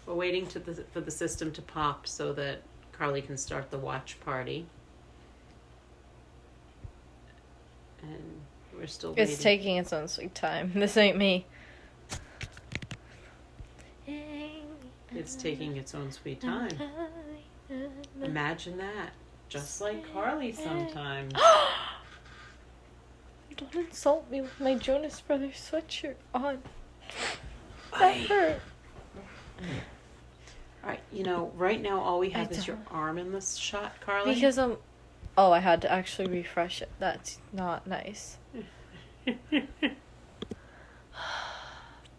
We're waiting for the system to pop so that Carly can start the watch party. And we're still waiting. It's taking its own sweet time. This ain't me. It's taking its own sweet time. Imagine that. Just like Carly sometimes. Don't insult me with my Jonas Brothers sweatshirt on. That hurt. Alright, right now all we have is your arm in this shot, Carly. Because Oh, I had to actually refresh it. That's not nice.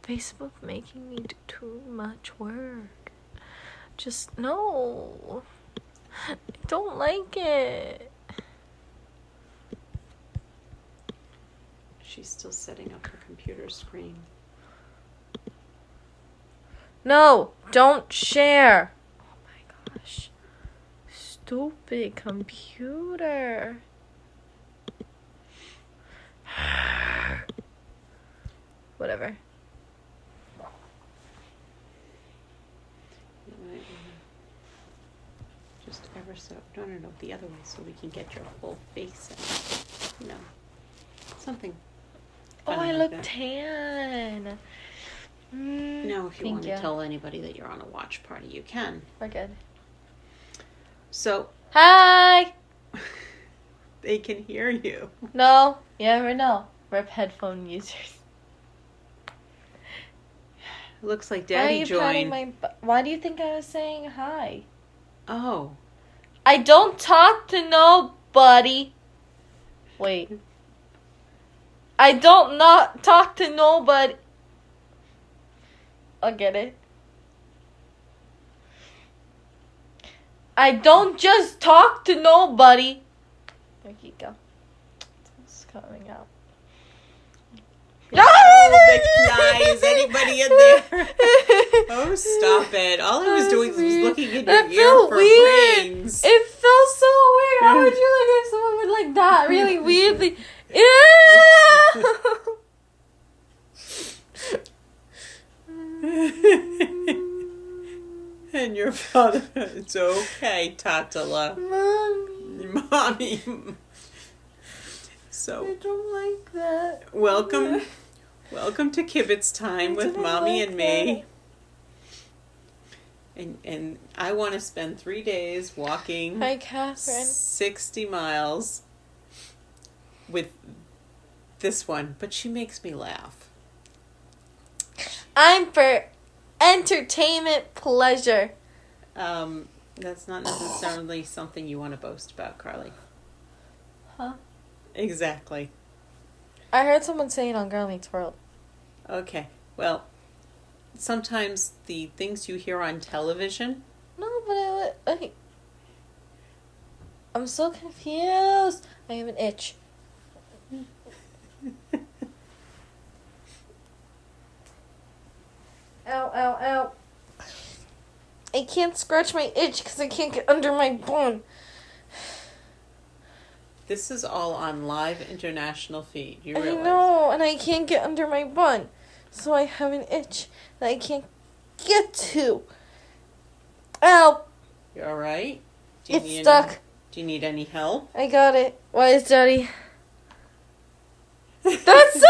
Facebook making me do too much work. Just no. I don't like it. She's still setting up her computer screen. No, don't share. Oh my gosh. Stupid computer. Whatever. Just ever so. No, the other way so we can get your whole face in. Something. Oh, I look that. Tan. Now, if you want to tell anybody that you're on a watch party, you can. We're good. So. Hi! They can hear you. No, you never know. Rip headphone users. Looks like Daddy joined. Why do you think I was saying hi? Oh. I don't talk to nobody. Wait. I don't not talk to nobody. I'll get it. I don't just talk to nobody. There you go. It's coming out. Oh, the flies. Anybody in there? Oh, stop it. All I was doing was looking in your ear for rings. It felt so weird. How would you look if someone would like that? Really weirdly. And your father, it's okay, Tatala. Mommy. So. I don't like that. Welcome to Kibbutz time with Mommy and me. And I want to spend 3 days walking. Hi, Catherine. 60 miles with this one, but she makes me laugh. I'm for entertainment pleasure. That's not necessarily something you want to boast about, Carly. Huh? Exactly. I heard someone say it on Girl Meets World. Okay. Well, sometimes the things you hear on television. No, but I'm so confused. I have an itch. Ow, ow, ow. I can't scratch my itch because I can't get under my bun. This is all on live international feed. You realize? I know, and I can't get under my bun. So I have an itch that I can't get to. Ow! You alright? It's stuck. Do you need any help? I got it. Why is Daddy? That's so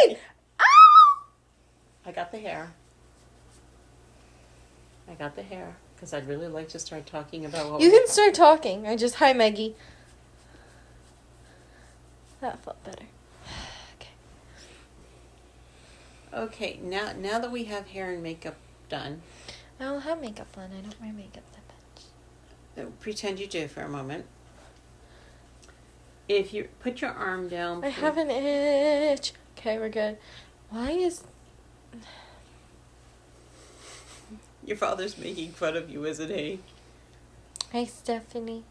mean! Ow! I got the hair. Because I'd really like to start talking about what You can start talking. Hi, Maggie. That felt better. Okay, now that we have hair and makeup done. I don't have makeup on. I don't wear makeup that much. Pretend you do for a moment. If you put your arm down. I have an itch. Okay, we're good. Why is... Your father's making fun of you, isn't he? Hi, Stephanie.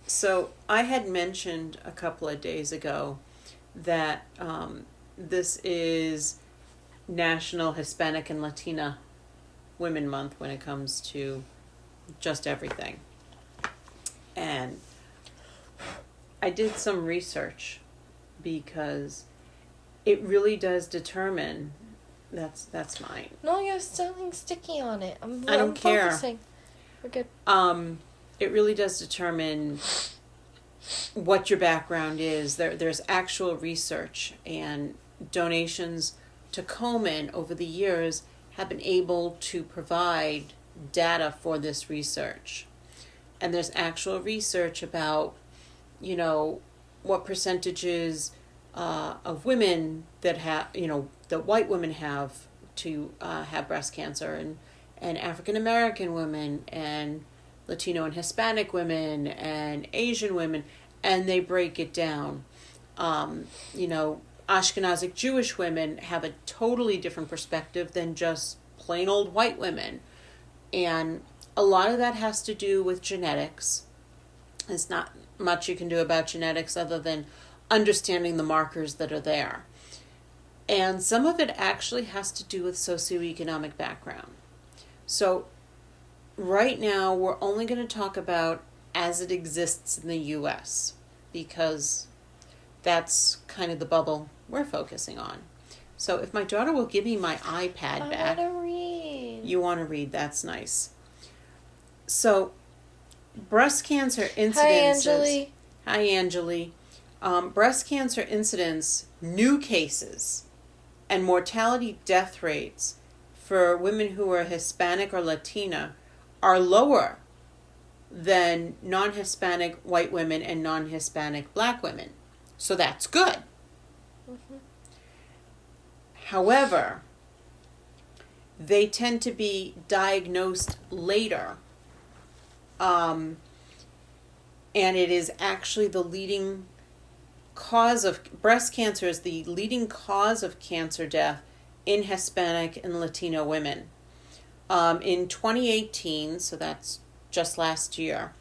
So I had mentioned a couple of days ago that this is National Hispanic and Latina Women Month when it comes to just everything. And I did some research because it really does determine That's mine. No, you're still sticky on it. I don't care. Focusing. We're good. It really does determine what your background is. There's actual research and donations to Komen over the years have been able to provide data for this research. And there's actual research about, what percentages of women that have, that white women have to have breast cancer, and African American women, and Latino and Hispanic women, and Asian women, and they break it down. Ashkenazic Jewish women have a totally different perspective than just plain old white women. And a lot of that has to do with genetics. There's not much you can do about genetics other than understanding the markers that are there. And some of it actually has to do with socioeconomic background. So right now we're only going to talk about as it exists in the U.S. because that's kind of the bubble we're focusing on. So if my daughter will give me my iPad back. I want to read. You want to read, that's nice. So breast cancer incidences. Hi, Angeli. Breast cancer incidence, new cases, and mortality death rates for women who are Hispanic or Latina are lower than non-Hispanic white women and non-Hispanic black women. So that's good. Mm-hmm. However, they tend to be diagnosed later. And it is actually the leading cause of breast cancer is the leading cause of cancer death in Hispanic and Latino women. In 2018, so that's just last year,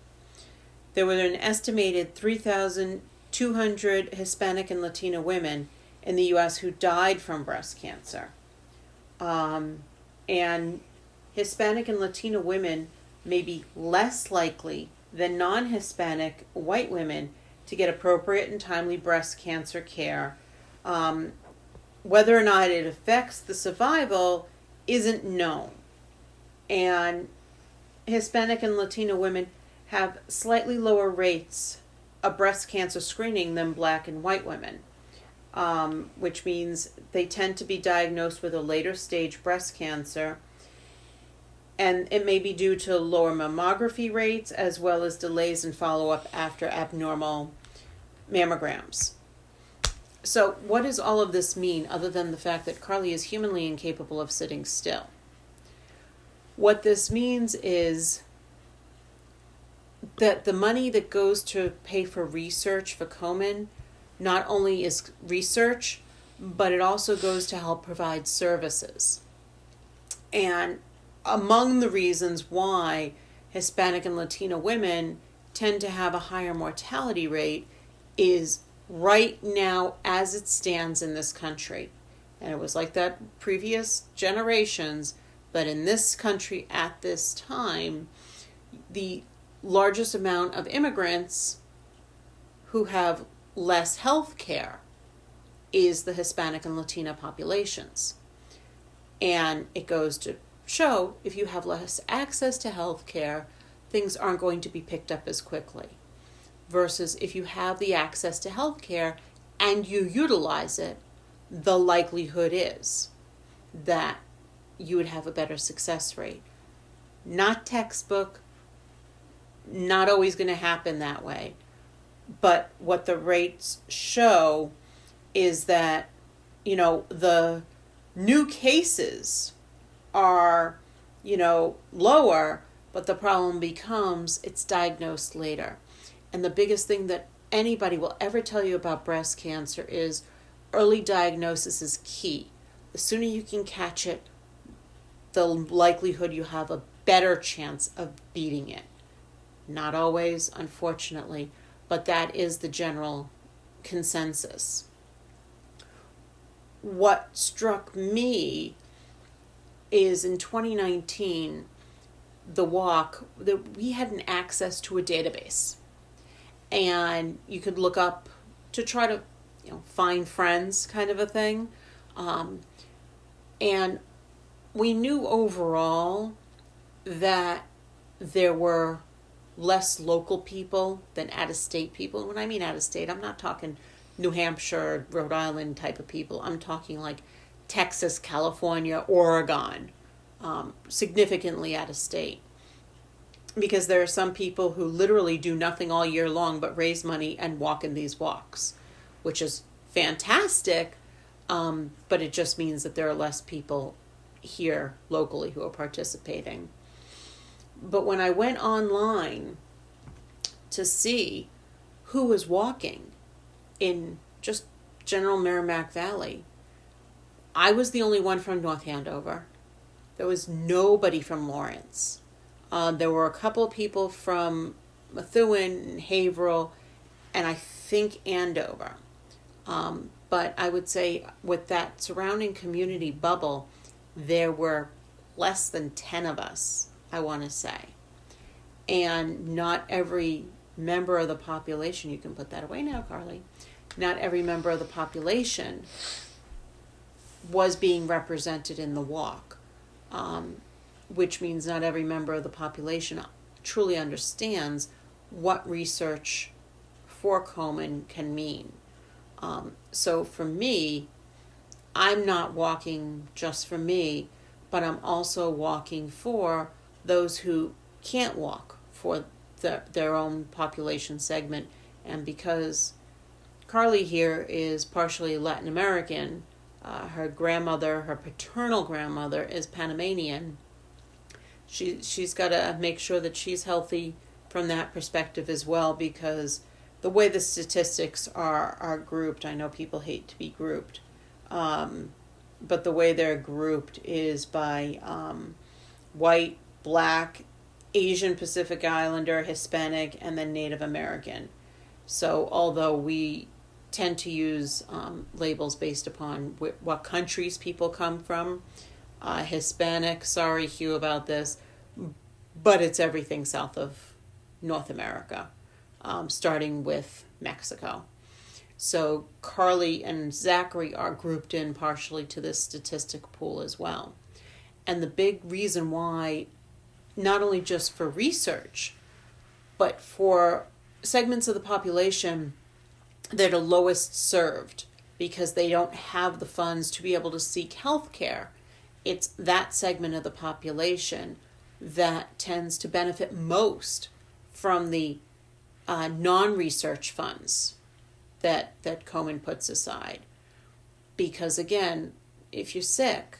there were an estimated 3,200 Hispanic and Latino women in the U.S. who died from breast cancer. And Hispanic and Latino women may be less likely than non-Hispanic white women to get appropriate and timely breast cancer care. Whether or not it affects the survival isn't known. And Hispanic and Latino women have slightly lower rates of breast cancer screening than black and white women, which means they tend to be diagnosed with a later stage breast cancer. And it may be due to lower mammography rates as well as delays in follow-up after abnormal mammograms. So what does all of this mean other than the fact that Carly is humanly incapable of sitting still? What this means is that the money that goes to pay for research for Komen not only is research, but it also goes to help provide services. And among the reasons why Hispanic and Latino women tend to have a higher mortality rate is right now as it stands in this country. And it was like that previous generations, but in this country at this time, the largest amount of immigrants who have less health care is the Hispanic and Latina populations. And it goes to show if you have less access to health care, things aren't going to be picked up as quickly. Versus if you have the access to health care and you utilize it, the likelihood is that you would have a better success rate. Not textbook, not always going to happen that way. But what the rates show is that, the new cases are, lower, but the problem becomes it's diagnosed later. And the biggest thing that anybody will ever tell you about breast cancer is early diagnosis is key. The sooner you can catch it, the likelihood you have a better chance of beating it. Not always, unfortunately, but that is the general consensus. What struck me is in 2019, the walk, that we had an access to a database. And you could look up to try to, find friends kind of a thing. And we knew overall that there were less local people than out-of-state people. When I mean out-of-state, I'm not talking New Hampshire, Rhode Island type of people. I'm talking like Texas, California, Oregon, significantly out-of-state. Because there are some people who literally do nothing all year long but raise money and walk in these walks, which is fantastic, but it just means that there are less people here locally who are participating. But when I went online to see who was walking in just general Merrimack Valley, I was the only one from North Andover. There was nobody from Lawrence. There were a couple of people from Methuen, Haverhill, and I think Andover. But I would say with that surrounding community bubble, there were less than 10 of us, I want to say. And not every member of the population, you can put that away now, Carly, not every member of the population was being represented in the walk, which means not every member of the population truly understands what research for Komen can mean. So for me, I'm not walking just for me, but I'm also walking for those who can't walk for their own population segment. And because Carly here is partially Latin American, her grandmother, her paternal grandmother, is Panamanian. She's got to make sure that she's healthy from that perspective as well, because the way the statistics are grouped, I know people hate to be grouped, but the way they're grouped is by white, black, Asian Pacific Islander, Hispanic, and then Native American. So although we tend to use labels based upon what countries people come from, Hispanic, sorry Hugh about this, but it's everything south of North America, starting with Mexico. So Carly and Zachary are grouped in partially to this statistic pool as well. And the big reason why, not only just for research, but for segments of the population that are lowest served because they don't have the funds to be able to seek health care, it's that segment of the population that tends to benefit most from the non-research funds that Komen puts aside. Because again, if you're sick,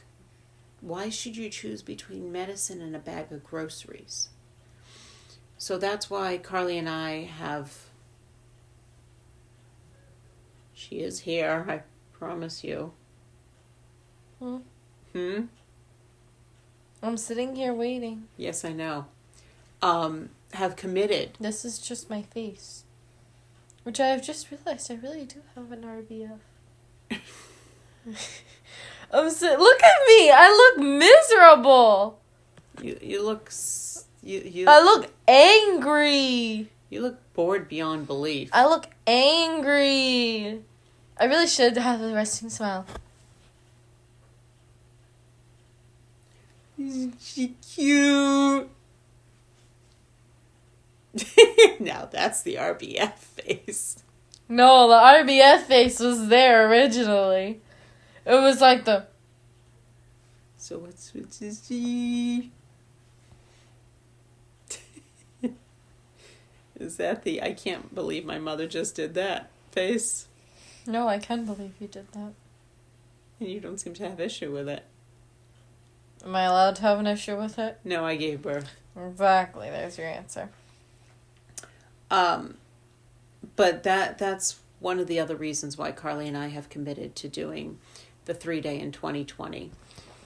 why should you choose between medicine and a bag of groceries? So that's why Carly and I have... She is here, I promise you. Hmm? I'm sitting here waiting. Yes, I know. Have committed. This is just my face. Which I have just realized I really do have an RBF. Look at me! I look miserable! You look... I look angry! You look bored beyond belief. I look angry! I really should have a resting smile. She cute. Now that's the RBF face. No, the RBF face was there originally. It was like the... So what's she? Is that the I can't believe my mother just did that face? No, I can believe you did that. And you don't seem to have issue with it. Am I allowed to have an issue with it? No, I gave birth. Exactly, there's your answer. But that's one of the other reasons why Carly and I have committed to doing the 3-day in 2020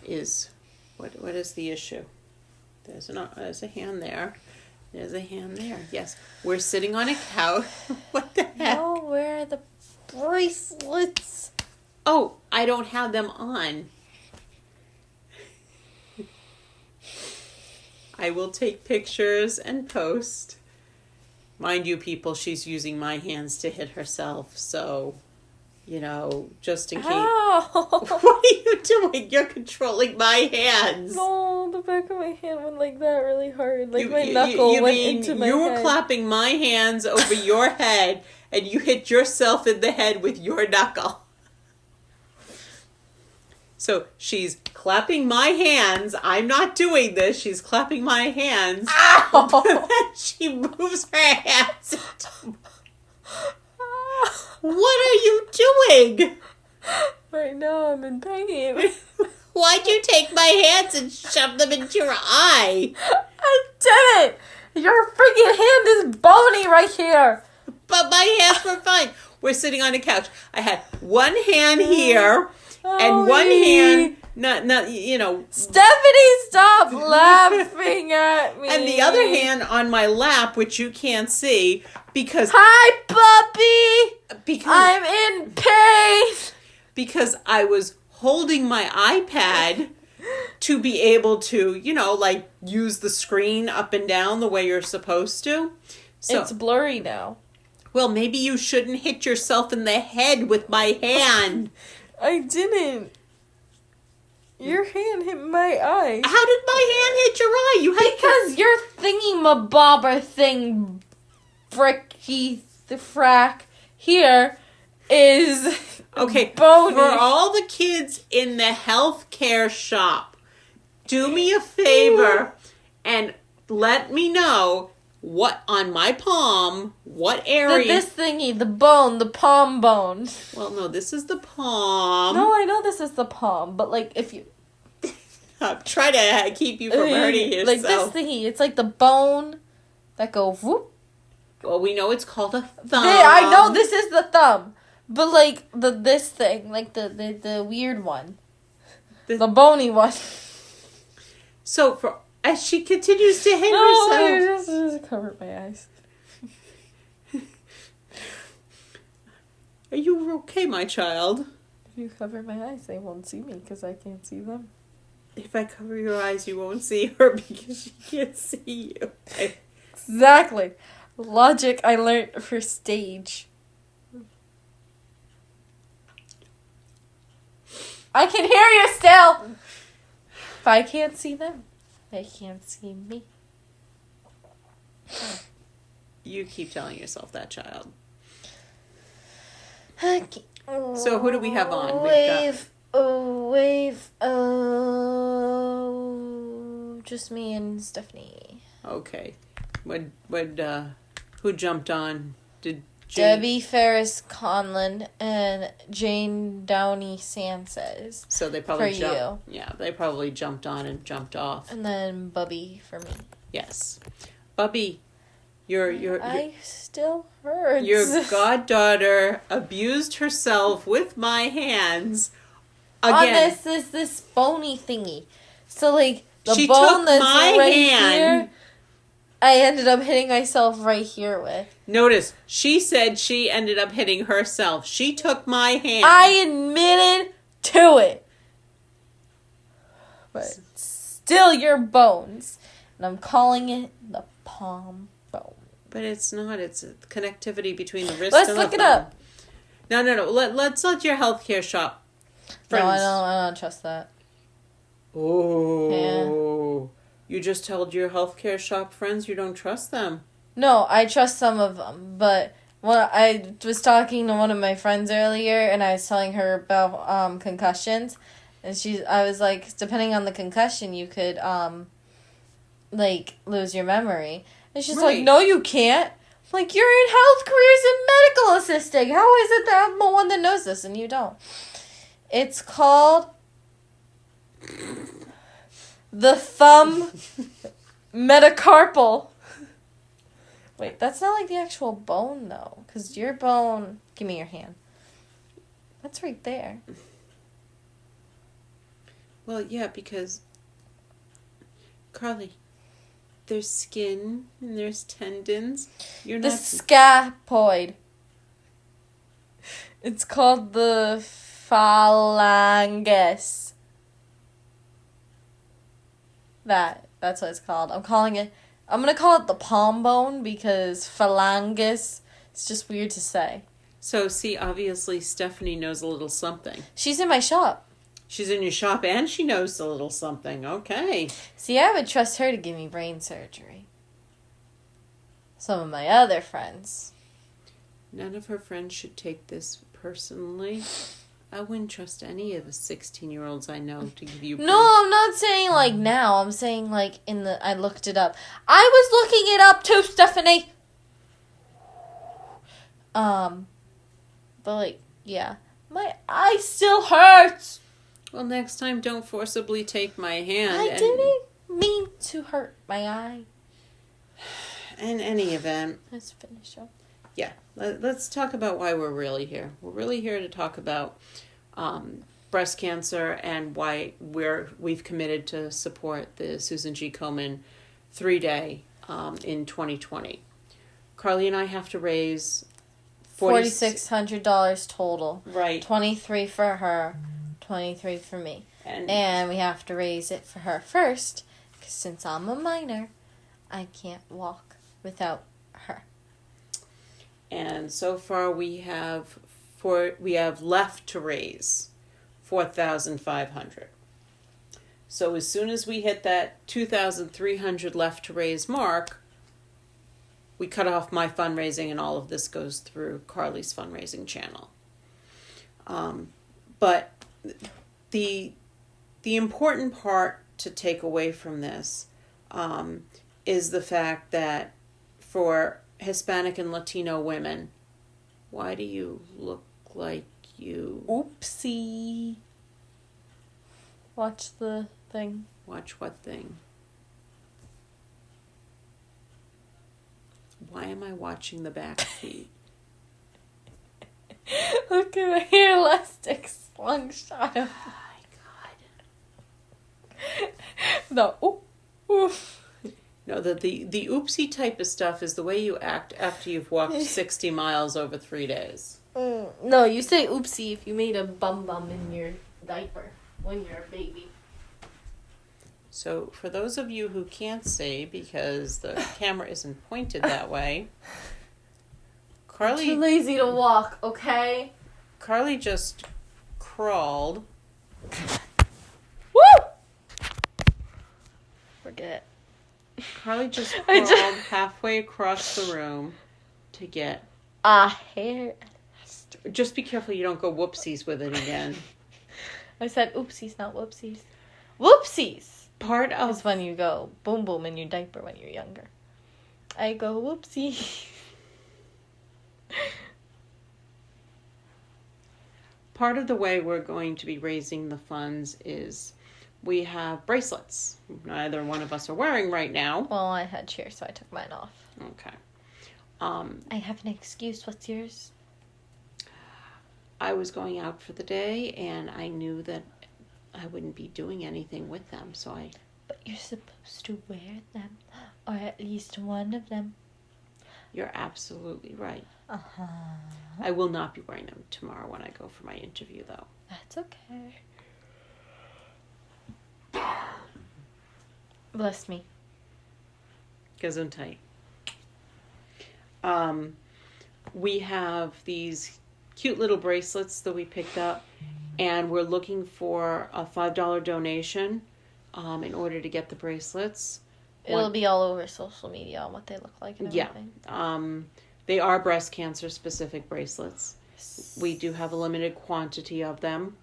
is, what is the issue? There's a hand there. There's a hand there. Yes. We're sitting on a couch. What the heck? No, where are the bracelets? Oh, I don't have them on. I will take pictures and post. Mind you, people, she's using my hands to hit herself, so just in case. Ow! What are you doing? You're controlling my hands. No, the back of my hand went like that really hard. Like my knuckle went into my head. You were clapping my hands over your head, and you hit yourself in the head with your knuckle. So she's clapping my hands. I'm not doing this. She's clapping my hands. Ow! But then she moves her hands. What are you doing? Right now I'm in pain. Why'd you take my hands and shove them into your eye? I did it! Your freaking hand is bony right here. But my hands were fine. We're sitting on a couch. I had one hand here and one hand, not Stephanie, stop laughing at me. and the other hand on my lap, which you can't see because Hi, puppy. I'm in pain. Because I was holding my iPad to be able to, use the screen up and down the way you're supposed to. So, It's blurry now. well, maybe you shouldn't hit yourself in the head with my hand. I didn't. Your hand hit my eye. How did my hand hit your eye? Because your thingy-mabobber thing, fricky frack, here is Okay, bony. for all the kids in the healthcare shop, do me a favor and let me know what on my palm, what area. This thingy, the bone, the palm bone. Well, no, this is the palm. No, I know this is the palm, but like if you I'm trying to keep you from hurting yourself. like this thingy, it's like the bone that go whoop. Well, we know it's called a thumb. I know this is the thumb, but like this thing, like the weird one, the bony one. So as she continues to hit herself. I just covered my eyes. Are you okay, my child? If you cover my eyes, they won't see me because I can't see them. If I cover your eyes, you won't see her because she can't see you. Exactly. Logic I learned for stage. I can hear you still! If I can't see them, they can't see me. You keep telling yourself that, child. Okay. So who do we have on? Wave. Just me and Stephanie. Okay. Who jumped on? Did Debbie Ferris Conlon and Jane Downey Sanchez. So they probably for jumped. Yeah, they probably jumped on and jumped off. And then Bubby for me. Yes, Bubby, your I still hurts. your goddaughter abused herself with my hands again. On this bony thingy. So like the She bone took that's my right hand. here, I ended up hitting myself right here with. Notice, she said she ended up hitting herself. She took my hand. I admitted to it. But it's still your bones. And I'm calling it the palm bone. But it's not. It's a connectivity between the wrist Let's and the look it thumb. up. No. Let's let your healthcare shop friends. No, I don't trust that. Oh. You just told your healthcare shop friends you don't trust them. No, I trust some of them, but I was talking to one of my friends earlier, and I was telling her about concussions, and I was like, depending on the concussion, you could like lose your memory. And she's like, no, you can't. I'm like, you're in health careers and medical assisting. How is it that I'm the one that knows this and you don't? It's called the thumb metacarpal. Wait, that's not like the actual bone, though. Because your bone... Give me your hand. That's right there. Well, yeah, because... Carly, there's skin and there's tendons. You're The not... scapoid. It's called the phalangus. That's what it's called. I'm going to call it the palm bone because phalangus is just weird to say. So, see, obviously Stephanie knows a little something. She's in my shop. She's in your shop and she knows a little something. Okay. See, I would trust her to give me brain surgery. Some of my other friends. None of her friends should take this personally. I wouldn't trust any of the 16-year-olds I know to give you... No, I'm not saying like now. I'm saying like I looked it up. I was looking it up too, Stephanie. But like, yeah. My eye still hurts. Well, next time, don't forcibly take my hand. I didn't mean to hurt my eye. In any event... Let's finish up. Yeah, let's talk about why we're really here. We're really here to talk about breast cancer and why we've committed to support the Susan G. Komen 3-day in 2020. Carly and I have to raise $4,600 total. Right. $23 for her, $23 for me. And we have to raise it for her first, because since I'm a minor, I can't walk without her. And so far we have left to raise $4,500. So as soon as we hit that $2,300 left to raise mark, we cut off my fundraising and all of this goes through Carly's fundraising channel. But the important part to take away from this is the fact that for Hispanic and Latino women, why do you look like you... Oopsie. Watch the thing. Watch what thing? Why am I watching the back feet? Look at my hair elastic slingshot. Oh my God. No. Ooh. No, the oopsie type of stuff is the way you act after you've walked 60 miles over 3 days. No, you say oopsie if you made a bum in your diaper when you're a baby. So for those of you who can't see because the camera isn't pointed that way, Carly... I'm too lazy to walk, okay? Carly just crawled. Woo! Forget. Carly just crawled halfway across the room to get a hair. Just be careful you don't go whoopsies with it again. I said oopsies, not whoopsies. Whoopsies! Part of... is when you go boom boom in your diaper when you're younger. I go whoopsie. Part of the way we're going to be raising the funds is we have bracelets. Neither one of us are wearing right now. Well, I had cheers, so I took mine off. Okay. I have an excuse. What's yours? I was going out for the day, and I knew that I wouldn't be doing anything with them, so I... But you're supposed to wear them, or at least one of them. You're absolutely right. Uh-huh. I will not be wearing them tomorrow when I go for my interview, though. That's okay. Bless me. Gesundheit. We have these cute little bracelets that we picked up, and we're looking for a $5 donation in order to get the bracelets. It'll be all over social media on what they look like and everything. Yeah. They are breast cancer specific bracelets. We do have a limited quantity of them,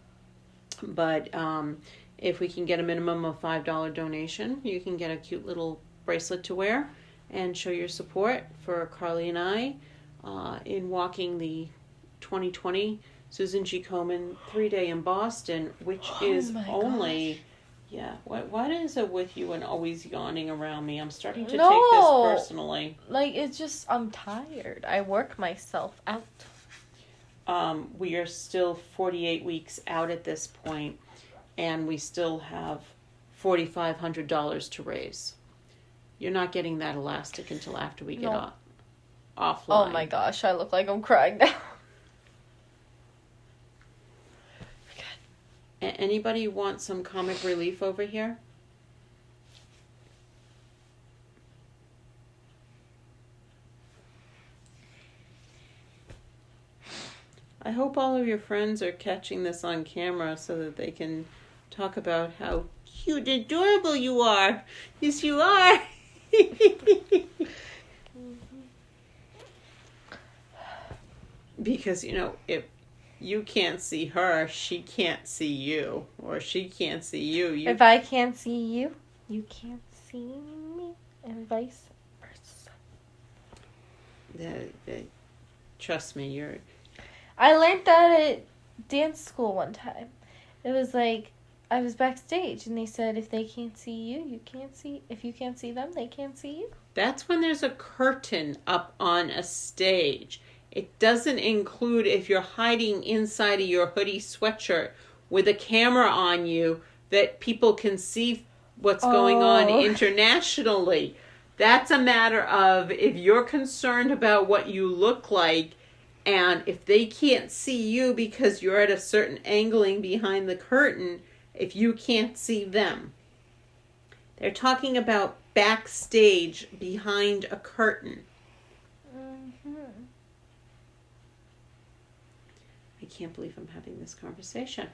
but if we can get a minimum of $5 donation, you can get a cute little bracelet to wear and show your support for Carly and I in walking the 2020 Susan G. Komen 3-day in Boston, which is only... Gosh. Yeah, what is it with you and always yawning around me? I'm starting to take this personally. Like, it's just, I'm tired. I work myself out. We are still 48 weeks out at this point, and we still have $4,500 to raise. You're not getting that elastic until after we get offline. Oh my gosh, I look like I'm crying now. Anybody want some comic relief over here? hope all of your friends are catching this on camera so that they can talk about how cute and adorable you are. Yes, you are. Because, if you can't see her, she can't see you. Or she can't see you. If I can't see you, you can't see me. And vice versa. Trust me, I learned that at dance school one time. It was like, I was backstage and they said if they can't see you, you can't see. If you can't see them, they can't see you. That's when there's a curtain up on a stage. It doesn't include if you're hiding inside of your hoodie sweatshirt with a camera on you that people can see what's going on internationally. That's a matter of if you're concerned about what you look like and if they can't see you because you're at a certain angling behind the curtain, if you can't see them. They're talking about backstage behind a curtain. I can't believe I'm having this conversation.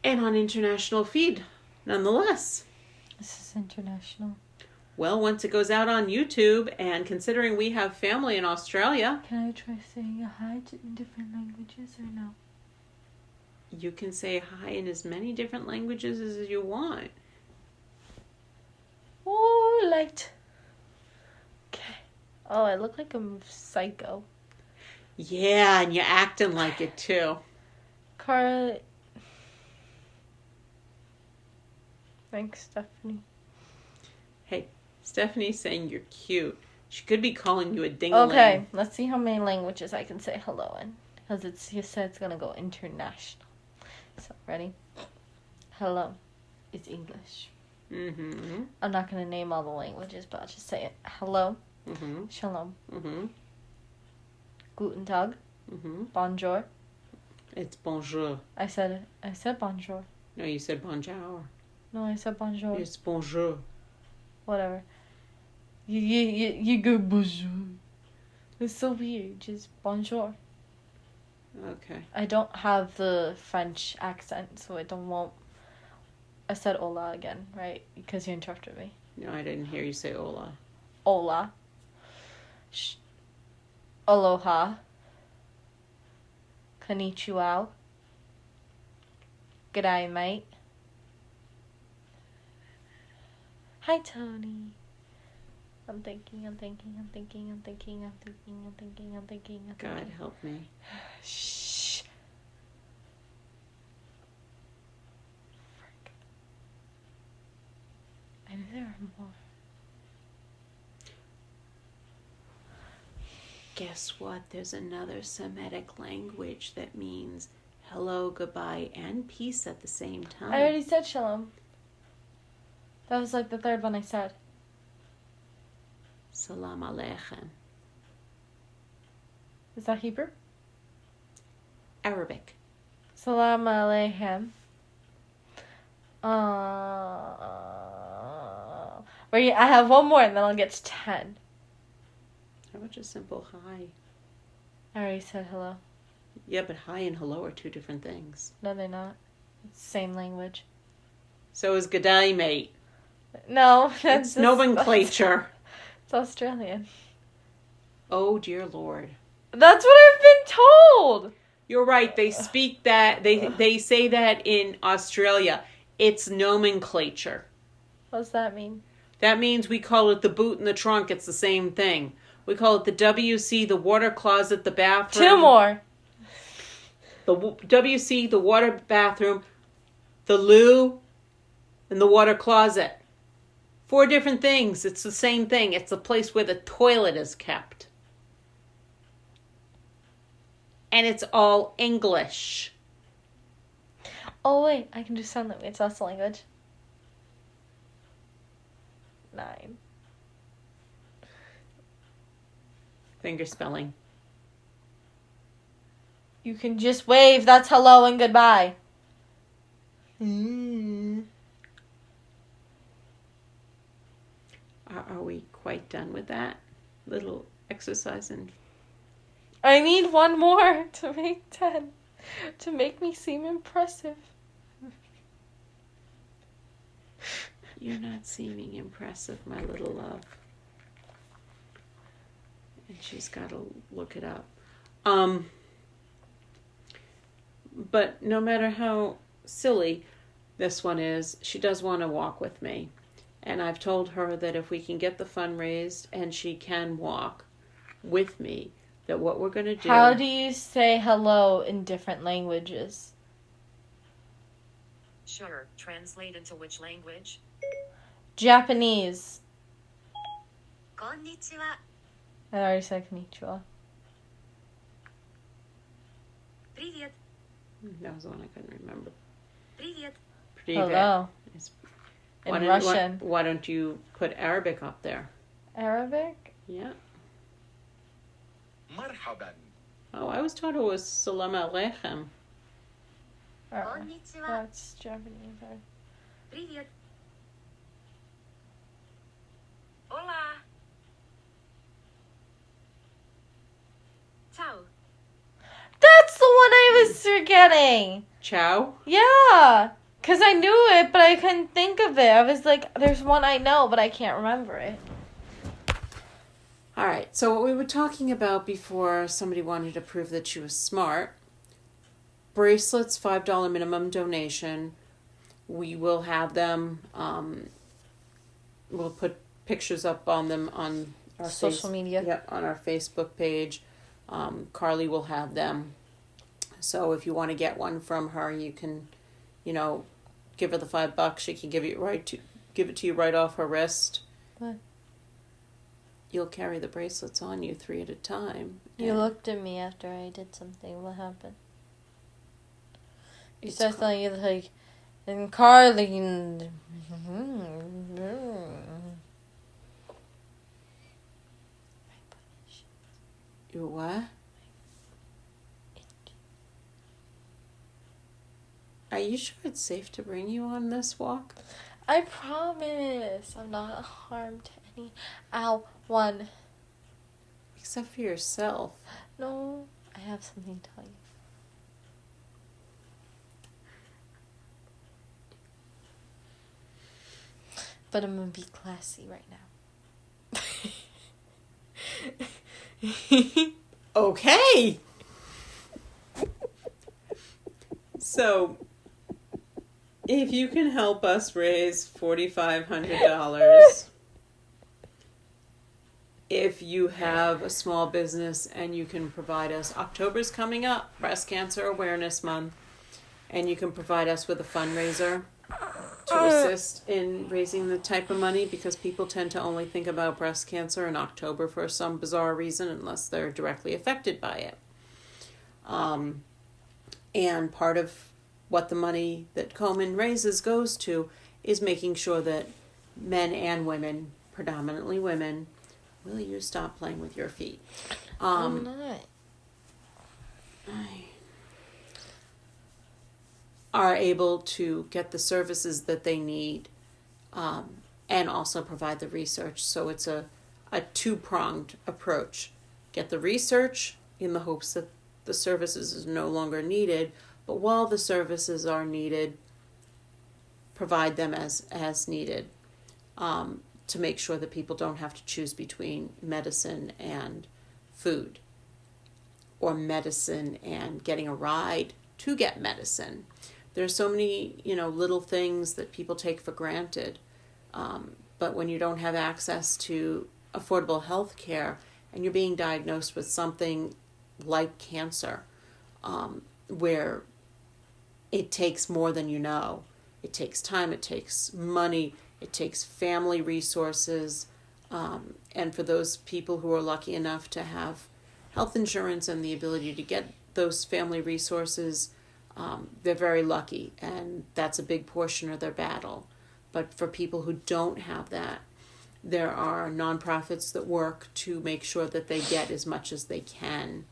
And on international feed, nonetheless. This is international. Well, once it goes out on YouTube, and considering we have family in Australia... Can I try saying hi in different languages or no? You can say hi in as many different languages as you want. Oh, light. Okay. Oh, I look like a psycho. Yeah, and you're acting like it too. Cara. Thanks, Stephanie. Hey, Stephanie's saying you're cute. She could be calling you a ding-a-ling. Okay, let's see how many languages I can say hello in. Because you said it's going to go international. So, ready? Hello is English. Mm-hmm. I'm not going to name all the languages, but I'll just say it. Hello. Mm-hmm. Shalom. Mm-hmm. Guten Tag. Mm-hmm. Bonjour. It's bonjour. I said bonjour. No, you said bonjour. No, I said bonjour. It's bonjour. Whatever. You go bonjour. It's so weird. Just bonjour. Okay. I don't have the French accent, so won't. I said hola again, right? Because you interrupted me. No, I didn't hear you say hola. Hola. Aloha. Konnichiwa. G'day, mate. Hi, Tony. I'm thinking. God help me. Shh. Frick. I knew there were more. Guess what? There's another Semitic language that means hello, goodbye, and peace at the same time. I already said shalom. That was like the third one I said. Salam Aleichem. Is that Hebrew? Arabic. Salam Aleichem. I have one more and then I'll get to 10. How about just simple hi? I already said hello. Yeah, but hi and hello are two different things. No, they're not. It's the same language. So is G'day, mate. No, It's nomenclature. It's Australian. Oh, dear Lord. That's what I've been told. You're right. They speak that. They say that in Australia. It's nomenclature. What does that mean? That means we call it the boot and the trunk. It's the same thing. We call it the WC, the water closet, the bathroom. 2 more. The WC, the water bathroom, the loo, and the water closet. 4 different things. It's the same thing. It's the place where the toilet is kept. And it's all English. Oh, wait. I can do sign language. That's the language. 9. Finger spelling. You can just wave. That's hello and goodbye. Are we quite done with that little exercise? I need one more to make 10. To make me seem impressive. You're not seeming impressive, my little love. And she's got to look it up. But no matter how silly this one is, she does want to walk with me. And I've told her that if we can get the fund raised and she can walk with me, that what we're going to do... How do you say hello in different languages? Sure. Translate into which language? Japanese. こんにちは。 I already said konnichiwa. Привет. That was the one I couldn't remember. Привет. Hello. In Russian. Why don't you put Arabic up there? Arabic? Yeah. مرحبا. Oh, I was told it was Salam Aleichem. That's Japanese. Привет. Hola. Ciao. That's the one I was forgetting. Ciao? Yeah. Because I knew it, but I couldn't think of it. I was like, there's one I know, but I can't remember it. All right, so what we were talking about before, somebody wanted to prove that she was smart. Bracelets, $5 minimum donation. We will have them. We'll put pictures up on them on our Social media. Yep, on our Facebook page. Carly will have them. So if you want to get one from her, you can, give her the $5. She can give it to you right off her wrist. What? You'll carry the bracelets on you 3 at a time. You looked at me after I did something. What happened? You It's started telling you like, and Carly. You what? Are you sure it's safe to bring you on this walk? I promise I'm not harmed to anyone. Except for yourself. No, I have something to tell you. But I'm gonna be classy right now. Okay! So, if you can help us raise $4,500, if you have a small business and you can provide us, October's coming up, Breast Cancer Awareness Month, and you can provide us with a fundraiser to assist in raising the type of money, because people tend to only think about breast cancer in October for some bizarre reason unless they're directly affected by it. And part of what the money that Komen raises goes to is making sure that men and women, predominantly women, will you stop playing with your feet? I'm not. Are able to get the services that they need, and also provide the research. So it's a two-pronged approach. Get the research in the hopes that the services is no longer needed, but while the services are needed, provide them as needed, to make sure that people don't have to choose between medicine and food, or medicine and getting a ride to get medicine. There's so many, little things that people take for granted. But when you don't have access to affordable health care and you're being diagnosed with something like cancer, where it takes more than you know. It takes time, it takes money, it takes family resources. And for those people who are lucky enough to have health insurance and the ability to get those family resources, they're very lucky, and that's a big portion of their battle. But for people who don't have that, there are nonprofits that work to make sure that they get as much as they can,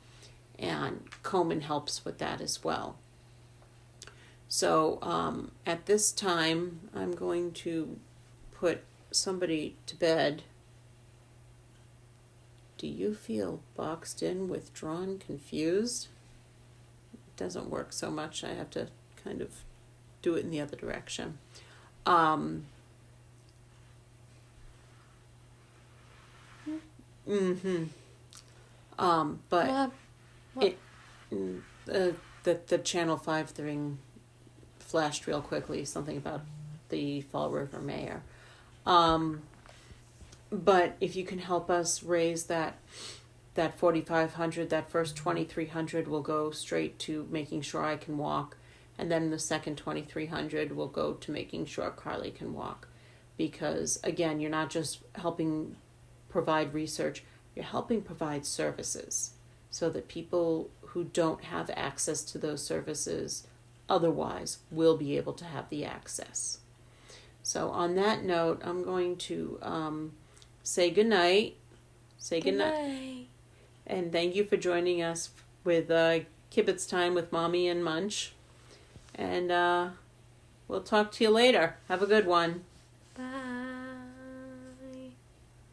and Komen helps with that as well. So at this time, I'm going to put somebody to bed, Do you feel boxed in, withdrawn, confused? It doesn't work so much. I have to kind of do it in the other direction. But What? the Channel 5 thing flashed real quickly, something about the Fall River mayor. But if you can help us raise that 4,500, that first 2,300 will go straight to making sure I can walk, and then the second 2,300 will go to making sure Carly can walk. Because again, you're not just helping provide research, you're helping provide services so that people who don't have access to those services otherwise will be able to have the access. So on that note, I'm going to say goodnight. Say goodnight. And thank you for joining us with Kibbutz Time with Mommy and Munch. And we'll talk to you later. Have a good one. Bye.